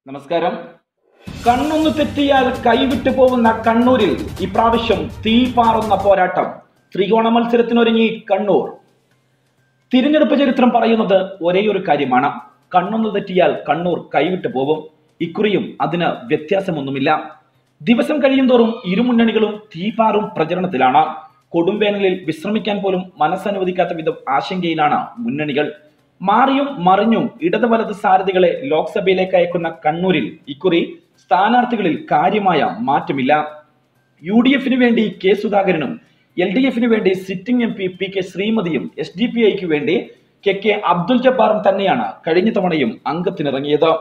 നമസ്കാരം. കണ്ണൊന്നു തെറ്റിയാൽ കൈവിട്ടു പോകുന്ന കണ്ണൂരിൽ ഇപ്രാവശ്യം തീപാറുന്ന പോരാട്ടം. ത്രികോണ മത്സരത്തിനൊരുങ്ങി കണ്ണൂർ. തിരഞ്ഞെടുപ്പ് ചരിത്രം പറയുന്നത് ഒരേ ഒരു കാര്യമാണ്: കണ്ണൊന്നു തെറ്റിയാൽ കണ്ണൂർ കൈവിട്ടു പോകും. ഇക്കുറിയും അതിന് വ്യത്യാസമൊന്നുമില്ല. ദിവസം കഴിയുന്തോറും ഇരുമുന്നണികളും തീപാറും പ്രചരണത്തിലാണ്. കൊടുംവേനലിൽ വിശ്രമിക്കാൻ പോലും മനസ്സനുവദിക്കാത്ത വിധം ആശങ്കയിലാണ് മുന്നണികൾ. മാറിയും മറിഞ്ഞും ഇടത് വലത് സാരഥികളെ ലോക്സഭയിലേക്ക് അയക്കുന്ന കണ്ണൂരിൽ ഇക്കുറി സ്ഥാനാർത്ഥികളിൽ കാര്യമായ മാറ്റമില്ല. UDF വേണ്ടി കെ സുധാകരനും LDF വേണ്ടി സിറ്റിംഗ് MP PK ശ്രീമതിയും SDPIക്ക് വേണ്ടി KK അബ്ദുൽ ജബ്ബാറും തന്നെയാണ് കഴിഞ്ഞ തവണയും അംഗത്തിനിറങ്ങിയത്.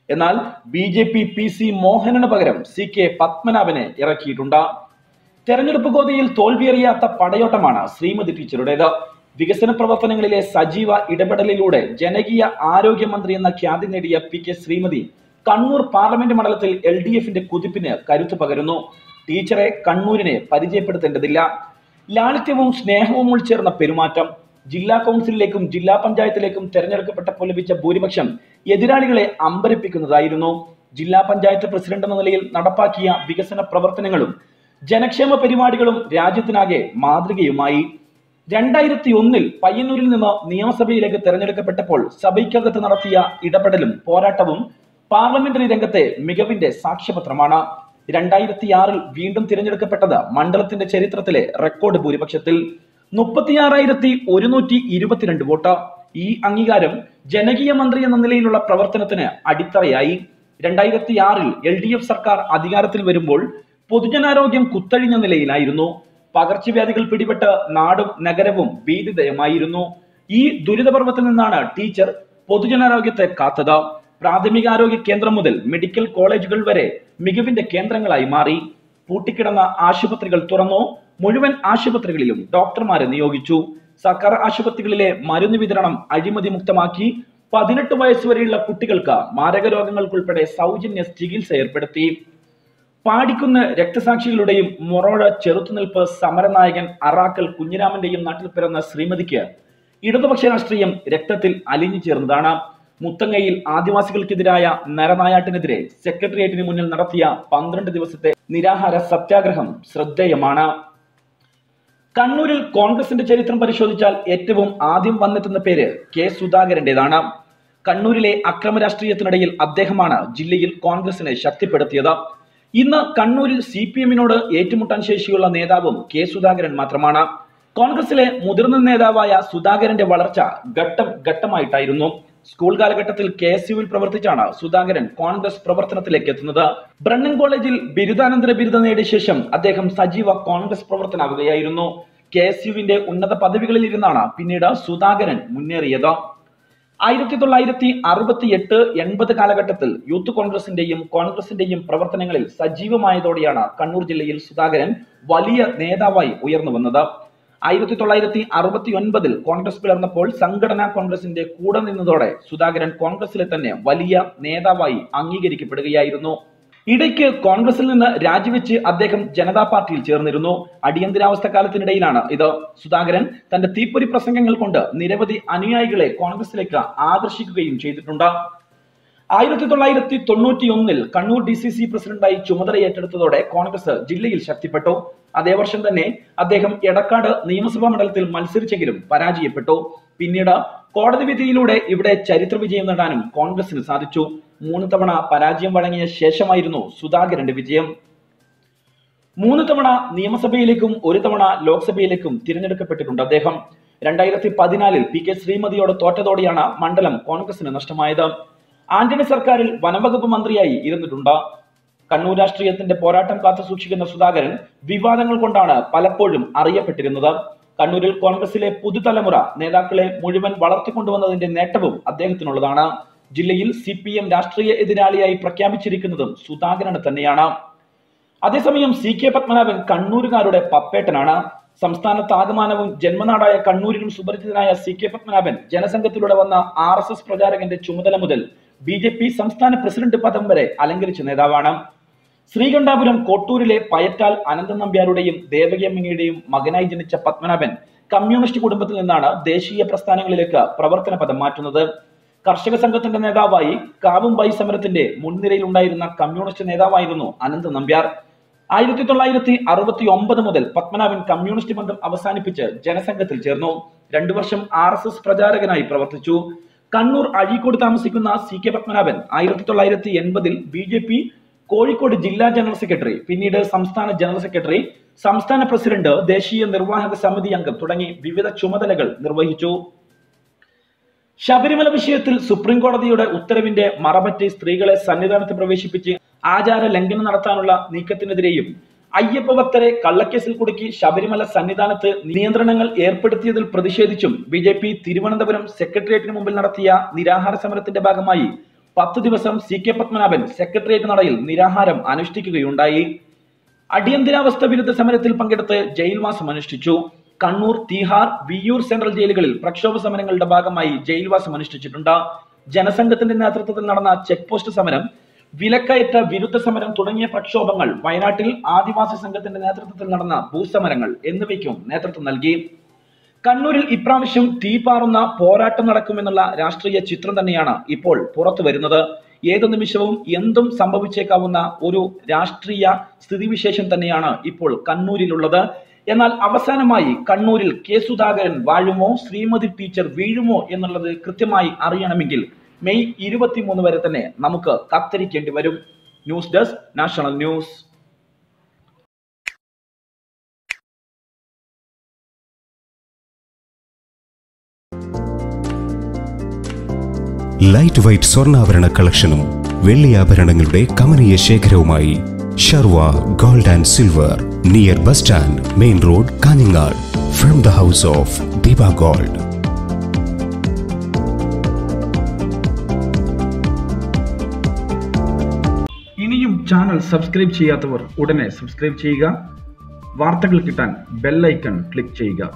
എന്നാൽ BJP PC മോഹനന് പകരം CK പത്മനാഭനെ ഇറക്കിയിട്ടുണ്ട്. തെരഞ്ഞെടുപ്പ് ഗോതയിൽ തോൽവിയറിയാത്ത പടയോട്ടമാണ് ശ്രീമതി ടീച്ചറുടേത്. വികസന പ്രവർത്തനങ്ങളിലെ സജീവ ഇടപെടലിലൂടെ ജനകീയ ആരോഗ്യമന്ത്രി എന്ന ഖ്യാതി നേടിയ PK ശ്രീമതി കണ്ണൂർ പാർലമെന്റ് മണ്ഡലത്തിൽ LDF കുതിപ്പിന് കരുത്തു പകരുന്നു. ടീച്ചറെ കണ്ണൂരിനെ പരിചയപ്പെടുത്തേണ്ടതില്ല. ലാളിത്യവും സ്നേഹവും ഉൾച്ചേർന്ന പെരുമാറ്റം. ജില്ലാ കൗൺസിലിലേക്കും ജില്ലാ പഞ്ചായത്തിലേക്കും തെരഞ്ഞെടുക്കപ്പെട്ടപ്പോൾ ലഭിച്ച ഭൂരിപക്ഷം എതിരാളികളെ അമ്പരപ്പിക്കുന്നതായിരുന്നു. ജില്ലാ പഞ്ചായത്ത് പ്രസിഡന്റ് എന്ന നിലയിൽ നടപ്പാക്കിയ വികസന പ്രവർത്തനങ്ങളും ജനക്ഷേമ പരിപാടികളും രാജ്യത്തിനാകെ മാതൃകയുമായി. 2001 പയ്യന്നൂരിൽ നിന്ന് നിയമസഭയിലേക്ക് തെരഞ്ഞെടുക്കപ്പെട്ടപ്പോൾ സഭയ്ക്കകത്ത് നടത്തിയ ഇടപെടലും പോരാട്ടവും പാർലമെന്ററി രംഗത്തെ മികവിന്റെ സാക്ഷ്യപത്രമാണ്. 2006 വീണ്ടും തിരഞ്ഞെടുക്കപ്പെട്ടത് മണ്ഡലത്തിന്റെ ചരിത്രത്തിലെ റെക്കോർഡ് ഭൂരിപക്ഷത്തിൽ 36,122 വോട്ട്. ഈ അംഗീകാരം ജനകീയ മന്ത്രി എന്ന നിലയിലുള്ള പ്രവർത്തനത്തിന് അടിത്തറയായി. 2006 LDF സർക്കാർ അധികാരത്തിൽ വരുമ്പോൾ പൊതുജനാരോഗ്യം കുത്തഴിഞ്ഞ നിലയിലായിരുന്നു. പകർച്ചവ്യാധികൾ പിടിപെട്ട് നാടും നഗരവും ഭീതിദയമായിരുന്നു. ഈ ദുരിതപർവത്തിൽ നിന്നാണ് ടീച്ചർ പൊതുജനാരോഗ്യത്തെ കാത്തത്. പ്രാഥമികാരോഗ്യ കേന്ദ്രം മുതൽ മെഡിക്കൽ കോളേജുകൾ വരെ മികവിന്റെ കേന്ദ്രങ്ങളായി മാറി. പൂട്ടിക്കിടന്ന ആശുപത്രികൾ തുറന്നു. മുഴുവൻ ആശുപത്രികളിലും ഡോക്ടർമാരെ നിയോഗിച്ചു. സർക്കാർ ആശുപത്രികളിലെ മരുന്ന് വിതരണം അഴിമതി മുക്തമാക്കി. 18 വയസ്സുവരെയുള്ള കുട്ടികൾക്ക് മാരക രോഗങ്ങൾക്കുൾപ്പെടെ സൗജന്യ ചികിത്സ ഏർപ്പെടുത്തി. പാടിക്കുന്ന് രക്തസാക്ഷികളുടെയും മൊറോഴ ചെറുത്തുനിൽപ്പ് സമരനായകൻ അറാക്കൽ കുഞ്ഞിരാമന്റെയും നാട്ടിൽ പിറന്ന ശ്രീമതിക്ക് ഇടതുപക്ഷ രാഷ്ട്രീയം രക്തത്തിൽ അലിഞ്ഞു ചേർന്നതാണ്. മുത്തങ്ങയിൽ ആദിവാസികൾക്കെതിരായ നരനായാട്ടിനെതിരെ സെക്രട്ടേറിയറ്റിന് മുന്നിൽ നടത്തിയ 12 ദിവസത്തെ നിരാഹാര സത്യാഗ്രഹം ശ്രദ്ധേയമാണ്. കണ്ണൂരിൽ കോൺഗ്രസിന്റെ ചരിത്രം പരിശോധിച്ചാൽ ഏറ്റവും ആദ്യം വന്നെത്തുന്ന പേര് കെ സുധാകരന്റേതാണ്. കണ്ണൂരിലെ അക്രമ രാഷ്ട്രീയത്തിനിടയിൽ അദ്ദേഹമാണ് ജില്ലയിൽ കോൺഗ്രസിനെ ശക്തിപ്പെടുത്തിയത്. ഇന്ന് കണ്ണൂരിൽ CPM ഏറ്റുമുട്ടാൻ ശേഷിയുള്ള നേതാവും കെ സുധാകരൻ മാത്രമാണ്. കോൺഗ്രസിലെ മുതിർന്ന നേതാവായ സുധാകരന്റെ വളർച്ച ഘട്ടം ഘട്ടമായിട്ടായിരുന്നു. സ്കൂൾ കാലഘട്ടത്തിൽ KSUവിൽ പ്രവർത്തിച്ചാണ് സുധാകരൻ കോൺഗ്രസ് പ്രവർത്തനത്തിലേക്ക് എത്തുന്നത്. ബ്രണ്ണൻ കോളേജിൽ ബിരുദാനന്തര ബിരുദം നേടിയ ശേഷം അദ്ദേഹം സജീവ കോൺഗ്രസ് പ്രവർത്തനാവുകയായിരുന്നു. KSUവിന്റെ ഉന്നത പദവികളിൽ ഇരുന്നാണ് പിന്നീട് സുധാകരൻ മുന്നേറിയത്. 1968-80 കാലഘട്ടത്തിൽ യൂത്ത് കോൺഗ്രസിന്റെയും പ്രവർത്തനങ്ങളിൽ സജീവമായതോടെയാണ് കണ്ണൂർ ജില്ലയിൽ സുധാകരൻ വലിയ നേതാവായി ഉയർന്നു വന്നത്. 1969 കോൺഗ്രസ് പിളർന്നപ്പോൾ സംഘടനാ കോൺഗ്രസിന്റെ കൂടെ നിന്നതോടെ സുധാകരൻ കോൺഗ്രസിലെ തന്നെ വലിയ നേതാവായി അംഗീകരിക്കപ്പെടുകയായിരുന്നു. ഇടയ്ക്ക് കോൺഗ്രസിൽ നിന്ന് രാജിവെച്ച് അദ്ദേഹം ജനതാ പാർട്ടിയിൽ ചേർന്നിരുന്നു. അടിയന്തരാവസ്ഥ കാലത്തിനിടയിലാണ് ഇത്. സുധാകരൻ തന്റെ തീപ്പൊരി പ്രസംഗങ്ങൾ കൊണ്ട് നിരവധി അനുയായികളെ കോൺഗ്രസിലേക്ക് ആകർഷിക്കുകയും ചെയ്തിട്ടുണ്ട്. 1991 കണ്ണൂർ DCC പ്രസിഡന്റായി ചുമതല ഏറ്റെടുത്തതോടെ കോൺഗ്രസ് ജില്ലയിൽ ശക്തിപ്പെട്ടു. അതേ വർഷം തന്നെ അദ്ദേഹം എടക്കാട് നിയമസഭാ മണ്ഡലത്തിൽ മത്സരിച്ചെങ്കിലും പരാജയപ്പെട്ടു. പിന്നീട് കോടതി വിധിയിലൂടെ ഇവിടെ ചരിത്ര വിജയം നേടാനും കോൺഗ്രസിന് സാധിച്ചു. 3 തവണ പരാജയം വഴങ്ങിയ ശേഷമായിരുന്നു സുധാകരന്റെ വിജയം. 3 തവണ നിയമസഭയിലേക്കും 1 തവണ ലോക്സഭയിലേക്കും തിരഞ്ഞെടുക്കപ്പെട്ടിട്ടുണ്ട് അദ്ദേഹം. 2014 PK ശ്രീമതിയോട് തോറ്റതോടെയാണ് മണ്ഡലം കോൺഗ്രസിന് നഷ്ടമായത്. ആന്റണി സർക്കാരിൽ വനംവകുപ്പ് മന്ത്രിയായി ഇരുന്നിട്ടുണ്ട്. കണ്ണൂർ രാഷ്ട്രീയത്തിന്റെ പോരാട്ടം കാത്തു സൂക്ഷിക്കുന്ന സുധാകരൻ വിവാദങ്ങൾ കൊണ്ടാണ് പലപ്പോഴും അറിയപ്പെട്ടിരുന്നത്. കണ്ണൂരിൽ കോൺഗ്രസിലെ പുതുതലമുറ നേതാക്കളെ മുഴുവൻ വളർത്തിക്കൊണ്ടുവന്നതിന്റെ നേട്ടവും അദ്ദേഹത്തിനുള്ളതാണ്. ജില്ലയിൽ CPM രാഷ്ട്രീയ എതിരാളിയായി പ്രഖ്യാപിച്ചിരിക്കുന്നതും സുധാകരന് തന്നെയാണ്. അതേസമയം CK പത്മനാഭൻ കണ്ണൂരുകാരുടെ പപ്പേട്ടനാണ്. സംസ്ഥാനത്ത് ആകമാനവും ജന്മനാടായ കണ്ണൂരിലും സുപരിചിതനായ CK പത്മനാഭൻ ജനസംഘത്തിലൂടെ വന്ന RSS പ്രചാരകന്റെ ചുമതല മുതൽ BJP സംസ്ഥാന പ്രസിഡന്റ് പദം വരെ അലങ്കരിച്ച നേതാവാണ്. ശ്രീകണ്ഠാപുരം കോട്ടൂരിലെ പയറ്റാൽ അനന്തൻ നമ്പ്യാരുടെയും ദേവകിയമ്മയുടെയും മകനായി ജനിച്ച പത്മനാഭൻ കമ്മ്യൂണിസ്റ്റ് കുടുംബത്തിൽ നിന്നാണ് ദേശീയ പ്രസ്ഥാനങ്ങളിലേക്ക് പ്രവർത്തന പദം മാറ്റുന്നത്. കർഷക സംഘത്തിന്റെ നേതാവായി കാവുംബായി സമരത്തിന്റെ മുൻനിരയിലുണ്ടായിരുന്ന കമ്മ്യൂണിസ്റ്റ് നേതാവായിരുന്നു അനന്ത് നമ്പ്യാർ. 1969 മുതൽ പത്മനാഭൻ കമ്മ്യൂണിസ്റ്റ് ബന്ധം അവസാനിപ്പിച്ച് ജനസംഘത്തിൽ ചേർന്നു. 2 വർഷം RSS പ്രചാരകനായി പ്രവർത്തിച്ചു. കണ്ണൂർ അഴീക്കോട് താമസിക്കുന്ന CK പത്മനാഭൻ 1980 BJP കോഴിക്കോട് ജില്ലാ ജനറൽ സെക്രട്ടറി, പിന്നീട് സംസ്ഥാന ജനറൽ സെക്രട്ടറി, സംസ്ഥാന പ്രസിഡന്റ്, ദേശീയ നിർവാഹക സമിതി അംഗം തുടങ്ങി വിവിധ ചുമതലകൾ നിർവഹിച്ചു. ശബരിമല വിഷയത്തിൽ സുപ്രീം കോടതിയുടെ ഉത്തരവിന്റെ മറപറ്റി സ്ത്രീകളെ സന്നിധാനത്ത് പ്രവേശിപ്പിച്ച് ആചാര ലംഘനം നടത്താനുള്ള നീക്കത്തിനെതിരെയും അയ്യപ്പ ഭക്തരെ കള്ളക്കേസിൽ കുടുക്കി ശബരിമല സന്നിധാനത്ത് നിയന്ത്രണങ്ങൾ ഏർപ്പെടുത്തിയതിൽ പ്രതിഷേധിച്ചും BJP തിരുവനന്തപുരം സെക്രട്ടേറിയറ്റിന് മുമ്പിൽ നടത്തിയ നിരാഹാര സമരത്തിന്റെ ഭാഗമായി 10 ദിവസം CK പത്മനാഭൻ സെക്രട്ടേറിയറ്റ് നടയിൽ നിരാഹാരം അനുഷ്ഠിക്കുകയുണ്ടായി. അടിയന്തരാവസ്ഥ വിരുദ്ധ സമരത്തിൽ പങ്കെടുത്ത് ജയിൽവാസം അനുഷ്ഠിച്ചു. കണ്ണൂർ, തീഹാർ, വിയ്യൂർ സെൻട്രൽ ജയിലുകളിൽ പ്രക്ഷോഭ സമരങ്ങളുടെ ഭാഗമായി ജയിൽവാസം അനുഷ്ഠിച്ചിട്ടുണ്ട്. ജനസംഘത്തിന്റെ നേതൃത്വത്തിൽ നടന്ന ചെക്ക് പോസ്റ്റ് സമരം, വിലക്കയറ്റ വിരുദ്ധ സമരം തുടങ്ങിയ പ്രക്ഷോഭങ്ങൾ, വയനാട്ടിൽ ആദിവാസി സംഘത്തിന്റെ നേതൃത്വത്തിൽ നടന്ന ഭൂസമരങ്ങൾ എന്നിവയ്ക്കും നേതൃത്വം നൽകി. കണ്ണൂരിൽ ഇപ്രാവശ്യം തീപാറുന്ന പോരാട്ടം നടക്കുമെന്നുള്ള രാഷ്ട്രീയ ചിത്രം തന്നെയാണ് ഇപ്പോൾ പുറത്തു വരുന്നത്. ഏതു നിമിഷവും എന്തും സംഭവിച്ചേക്കാവുന്ന ഒരു രാഷ്ട്രീയ സ്ഥിതിവിശേഷം തന്നെയാണ് ഇപ്പോൾ കണ്ണൂരിലുള്ളത്. എന്നാൽ അവസാനമായി കണ്ണൂരിൽ K സുധാകരൻ വാഴുമോ, ശ്രീമതി ടീച്ചർ വീഴുമോ എന്നുള്ളത് കൃത്യമായി അറിയണമെങ്കിൽ മെയ് 23 വരെ തന്നെ നമുക്ക് കാത്തിരിക്കേണ്ടി വരും. News desk, national news. Light weight സ്വർണ്ണാഭരണ കളക്ഷനും വെള്ളിയാഭരണങ്ങളുടെ കമനീയ ശേഖരവുമായി Sharva gold and silver, near bus stand, main road, Kanhangad. From the house of Deepa gold. ഇനിയും ചാനൽ സബ്സ്ക്രൈബ് ചെയ്യാത്തവർ ഉടനെ സബ്സ്ക്രൈബ് ചെയ്യുക. വാർത്തകൾ കിട്ടാൻ ബെൽ ഐക്കൺ ക്ലിക്ക് ചെയ്യുക.